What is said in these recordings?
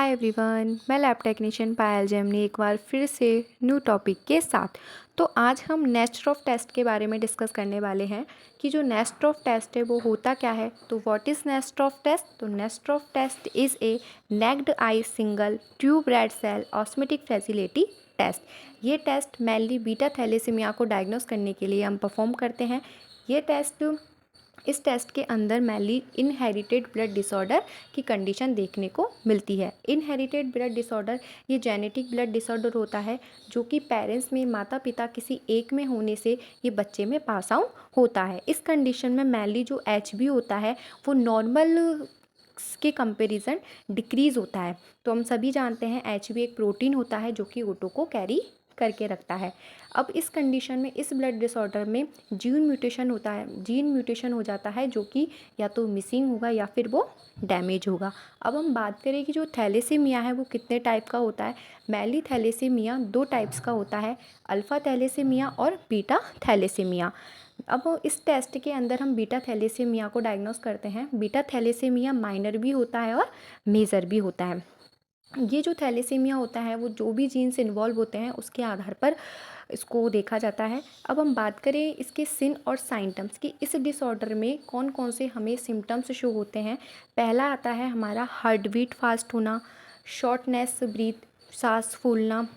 Hi everyone, मैं lab technician पायल Gemini एक बार फिर से न्यू टॉपिक के साथ। तो आज हम नेस्टर ऑफ टेस्ट के बारे में डिस्कस करने वाले हैं कि जो नेस्टर ऑफ टेस्ट है वो होता क्या है। तो what is NESTROFT of test? तो NESTROFT of test is a naked eye single tube red cell osmotic facility test. ये टेस्ट मेनली बीटा थैलेसीमिया को डायग्नोस करने के लिए हम परफॉर्म करते हैं। इस टेस्ट के अंदर मेनली इनहेरिटेड ब्लड डिसऑर्डर की कंडीशन देखने को मिलती है। इनहेरिटेड ब्लड डिसऑर्डर ये जेनेटिक ब्लड डिसऑर्डर होता है जो कि पेरेंट्स में माता पिता किसी एक में होने से ये बच्चे में पास आउट होता है। इस कंडीशन में मेनली जो HB होता है वो नॉर्मल के कंपैरिजन डिक्रीज़ होता है। तो हम सभी जानते हैं HB एक प्रोटीन होता है जो कि ऑटो को कैरी करके रखता है। अब इस कंडीशन में इस ब्लड डिसऑर्डर में जीन म्यूटेशन हो जाता है जो कि या तो मिसिंग होगा या फिर वो डैमेज होगा। अब हम बात करें कि जो थैलेसीमिया है वो कितने टाइप का होता है। मेनली थैलेसीमिया 2 टाइप्स का होता है, अल्फ़ा थैलेसीमिया और बीटा थैलेसीमिया। अब इस टेस्ट के अंदर हम बीटा थैलेसीमिया को डायग्नोस करते हैं। बीटा थैलेसीमिया माइनर भी होता है और मेजर भी होता है। ये जो थैलेसीमिया होता है वो जो भी जीन्स इन्वॉल्व होते हैं उसके आधार पर इसको देखा जाता है। अब हम बात करें इसके सिन और साइंटम्स की, इस डिसऑर्डर में कौन कौन से हमें सिम्टम्स शो होते हैं। पहला आता है हमारा हार्ट बीट फास्ट होना, शॉर्टनेस ब्रीथ, सांस फूलना,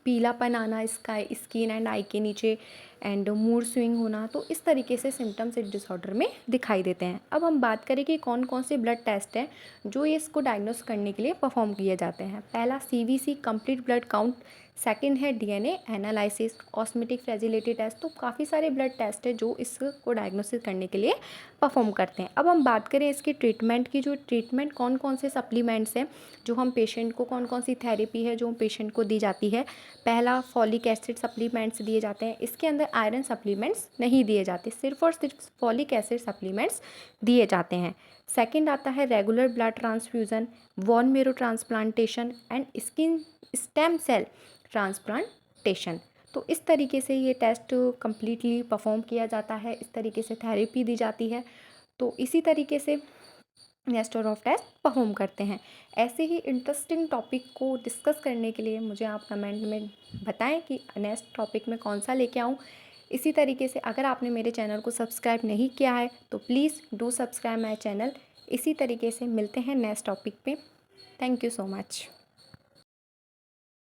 पीलापन आना स्किन एंड आई के नीचे एंड मूड स्विंग होना। तो इस तरीके से सिम्टम्स इस डिसऑर्डर में दिखाई देते हैं। अब हम बात करें कि कौन कौन से ब्लड टेस्ट हैं जो इसको डायग्नोस करने के लिए परफॉर्म किए जाते हैं। पहला CBC complete blood count, second है DNA analysis, osmotic fragility test. तो काफ़ी सारे ब्लड टेस्ट है जो इसको डायग्नोसिस करने के लिए परफॉर्म करते हैं। अब हम बात करें इसके ट्रीटमेंट की, जो ट्रीटमेंट कौन कौन से सप्लीमेंट्स हैं जो हम पेशेंट को, कौन कौन सी थेरेपी है जो पेशेंट को दी जाती है। पहला फॉलिक एसिड सप्लीमेंट्स दिए जाते हैं। इसके अंदर आयरन सप्लीमेंट्स नहीं दिए जाते, सिर्फ और सिर्फ फॉलिक एसिड सप्लीमेंट्स दिए जाते हैं। सेकंड आता है regular blood transfusion, bone marrow transplantation and skin stem cell transplantation. तो इस तरीके से ये टेस्ट कम्प्लीटली परफॉर्म किया जाता है, इस तरीके से थेरेपी दी जाती है। तो इसी तरीके से नेस्टर ऑफ टेस्ट परफॉर्म करते हैं। ऐसे ही इंटरेस्टिंग टॉपिक को डिस्कस करने के लिए मुझे आप कमेंट में बताएं कि नेक्स्ट टॉपिक में कौन सा लेके आऊँ। इसी तरीके से अगर आपने मेरे चैनल को सब्सक्राइब नहीं किया है तो please do subscribe my channel. इसी तरीके से मिलते हैं नेक्स्ट टॉपिक पे। Thank you so much.